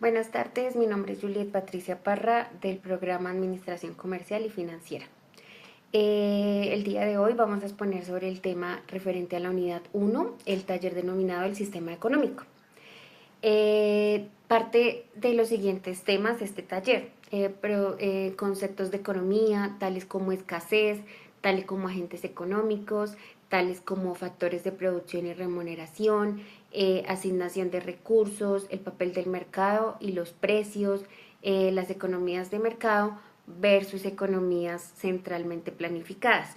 Buenas tardes, mi nombre es Juliet Patricia Parra del programa Administración Comercial y Financiera. El día de hoy vamos a exponer sobre el tema referente a la unidad 1, el taller denominado el sistema económico. Parte de los siguientes temas de este taller, conceptos de economía, tales como escasez, tales como agentes económicos, tales como factores de producción y remuneración, asignación de recursos, el papel del mercado y los precios, las economías de mercado versus economías centralmente planificadas.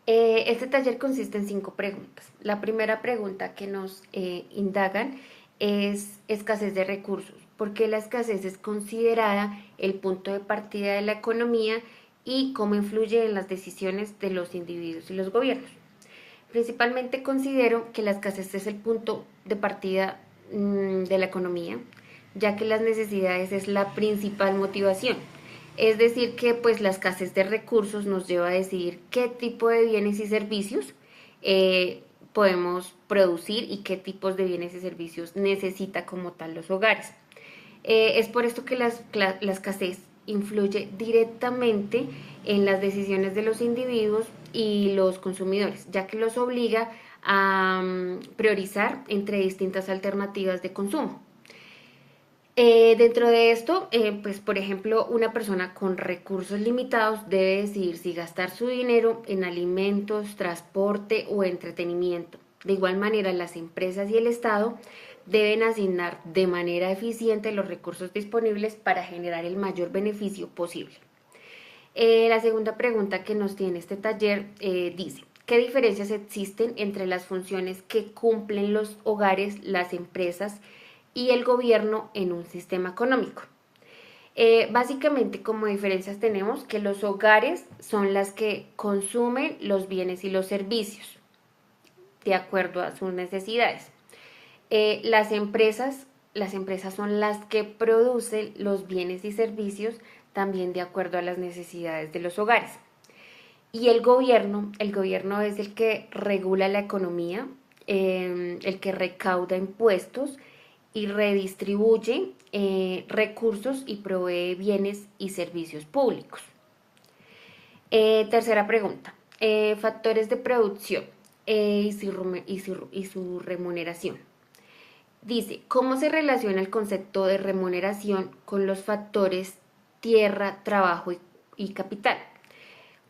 Este taller consiste en 5 preguntas. La primera pregunta que nos indagan es escasez de recursos, porque la escasez es considerada el punto de partida de la economía y cómo influye en las decisiones de los individuos y los gobiernos. Principalmente considero que la escasez es el punto de partida de la economía, ya que las necesidades es la principal motivación. Es decir, que pues la escasez de recursos nos lleva a decidir qué tipo de bienes y servicios podemos producir y qué tipos de bienes y servicios necesita como tal los hogares. Es por esto que la escasez influye directamente en las decisiones de los individuos y los consumidores, ya que los obliga a priorizar entre distintas alternativas de consumo. Dentro de esto, pues por ejemplo, una persona con recursos limitados debe decidir si gastar su dinero en alimentos, transporte o entretenimiento. De igual manera, las empresas y el Estado deben asignar de manera eficiente los recursos disponibles para generar el mayor beneficio posible. La segunda pregunta que nos tiene este taller dice, ¿qué diferencias existen entre las funciones que cumplen los hogares, las empresas y el gobierno en un sistema económico? Básicamente como diferencias tenemos que los hogares son las que consumen los bienes y los servicios de acuerdo a sus necesidades. Las empresas son las que producen los bienes y servicios también de acuerdo a las necesidades de los hogares. Y el gobierno es el que regula la economía, el que recauda impuestos y redistribuye recursos y provee bienes y servicios públicos. Tercera pregunta, factores de producción y su remuneración. Dice, ¿cómo se relaciona el concepto de remuneración con los factores tierra, trabajo y capital?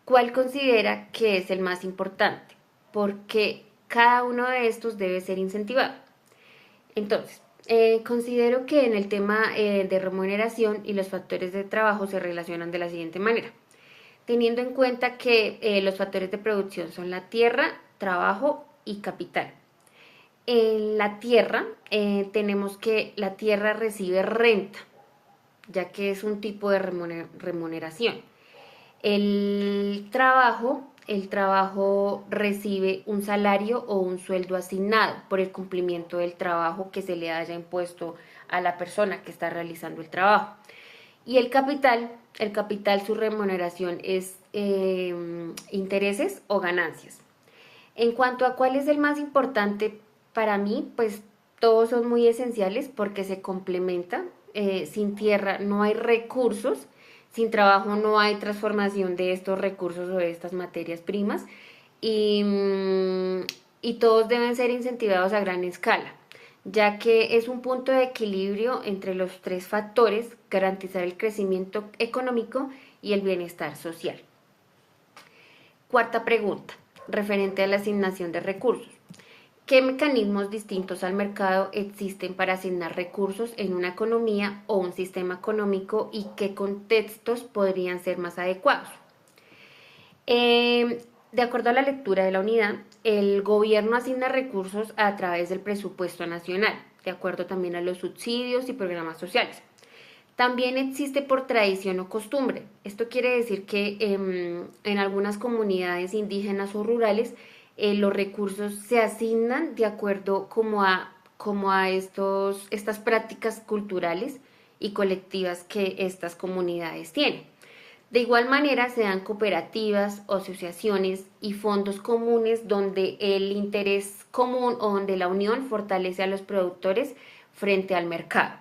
¿Cuál considera que es el más importante? Porque cada uno de estos debe ser incentivado. Entonces, considero que en el tema de remuneración y los factores de trabajo se relacionan de la siguiente manera. Teniendo en cuenta que los factores de producción son la tierra, trabajo y capital. En la tierra tenemos que la tierra recibe renta, ya que es un tipo de remuneración. El trabajo recibe un salario o un sueldo asignado por el cumplimiento del trabajo que se le haya impuesto a la persona que está realizando el trabajo. Y el capital su remuneración es intereses o ganancias. En cuanto a cuál es el más importante para mí, pues todos son muy esenciales porque se complementan. Sin tierra no hay recursos, sin trabajo no hay transformación de estos recursos o de estas materias primas y, y todos deben ser incentivados a gran escala, ya que es un punto de equilibrio entre los 3 factores, garantizar el crecimiento económico y el bienestar social. Cuarta pregunta, referente a la asignación de recursos. ¿Qué mecanismos distintos al mercado existen para asignar recursos en una economía o un sistema económico y qué contextos podrían ser más adecuados? De acuerdo a la lectura de la unidad, el gobierno asigna recursos a través del presupuesto nacional, de acuerdo también a los subsidios y programas sociales. También existe por tradición o costumbre. Esto quiere decir que en algunas comunidades indígenas o rurales los recursos se asignan de acuerdo como a estas prácticas culturales y colectivas que estas comunidades tienen. De igual manera se dan cooperativas, asociaciones y fondos comunes donde el interés común o donde la unión fortalece a los productores frente al mercado.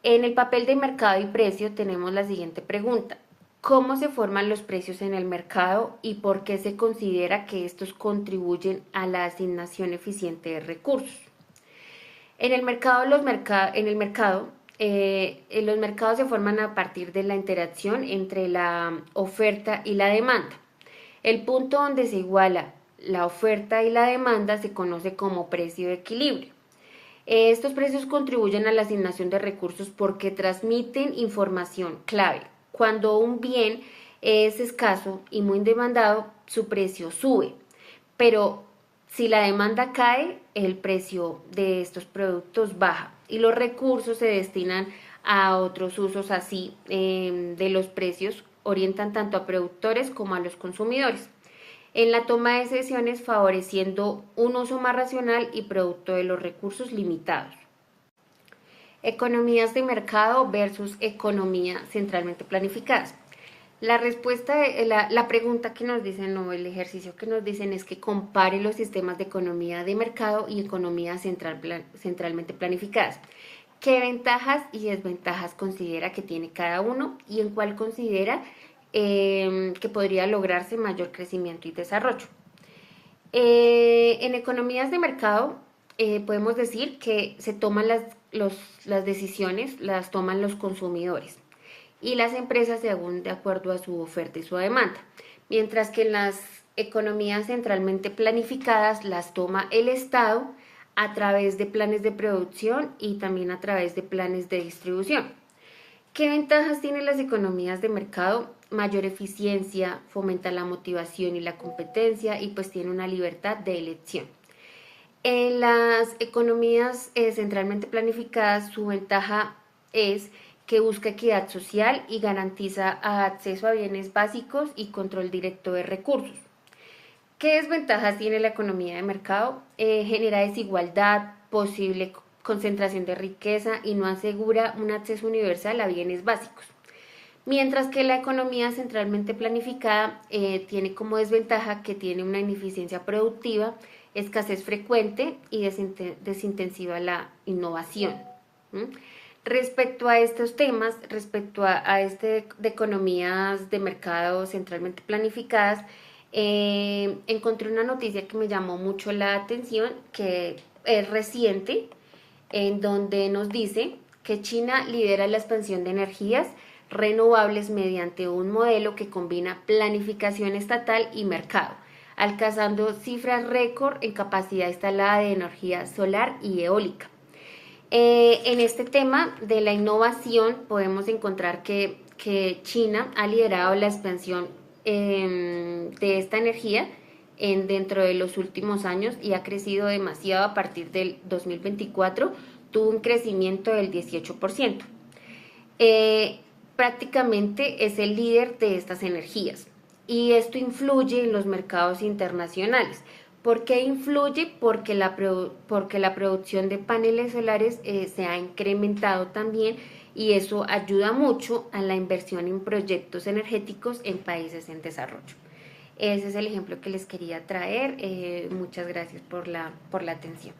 En el papel de mercado y precio tenemos la siguiente pregunta. ¿Cómo se forman los precios en el mercado y por qué se considera que estos contribuyen a la asignación eficiente de recursos? En el mercado, los mercados se forman a partir de la interacción entre la oferta y la demanda. El punto donde se iguala la oferta y la demanda se conoce como precio de equilibrio. Estos precios contribuyen a la asignación de recursos porque transmiten información clave. Cuando un bien es escaso y muy demandado, su precio sube, pero si la demanda cae, el precio de estos productos baja y los recursos se destinan a otros usos así de los precios, orientan tanto a productores como a los consumidores en la toma de decisiones favoreciendo un uso más racional y producto de los recursos limitados. Economías de mercado versus economía centralmente planificadas. La respuesta, la pregunta que nos dicen o el ejercicio que nos dicen es que compare los sistemas de economía de mercado y economía centralmente planificadas. ¿Qué ventajas y desventajas considera que tiene cada uno y en cuál considera que podría lograrse mayor crecimiento y desarrollo? En economías de mercado podemos decir que se toman las decisiones, las toman los consumidores y las empresas según de acuerdo a su oferta y su demanda, mientras que en las economías centralmente planificadas las toma el Estado a través de planes de producción y también a través de planes de distribución. ¿Qué ventajas tienen las economías de mercado? Mayor eficiencia, fomenta la motivación y la competencia y pues tiene una libertad de elección. En las economías centralmente planificadas, su ventaja es que busca equidad social y garantiza acceso a bienes básicos y control directo de recursos. ¿Qué desventajas tiene la economía de mercado? Genera desigualdad, posible concentración de riqueza y no asegura un acceso universal a bienes básicos. Mientras que la economía centralmente planificada tiene como desventaja que tiene una ineficiencia productiva, escasez frecuente y desintensiva la innovación. Respecto a estos temas, respecto a este de economías de mercado centralmente planificadas, encontré una noticia que me llamó mucho la atención, que es reciente, en donde nos dice que China lidera la expansión de energías renovables mediante un modelo que combina planificación estatal y mercado, alcanzando cifras récord en capacidad instalada de energía solar y eólica. En este tema de la innovación podemos encontrar que China ha liderado la expansión de esta energía dentro de los últimos años y ha crecido demasiado a partir del 2024, tuvo un crecimiento del 18%. Prácticamente es el líder de estas energías y esto influye en los mercados internacionales. ¿Por qué influye? Porque la producción de paneles solares se ha incrementado también y eso ayuda mucho a la inversión en proyectos energéticos en países en desarrollo. Ese es el ejemplo que les quería traer. Muchas gracias por la atención.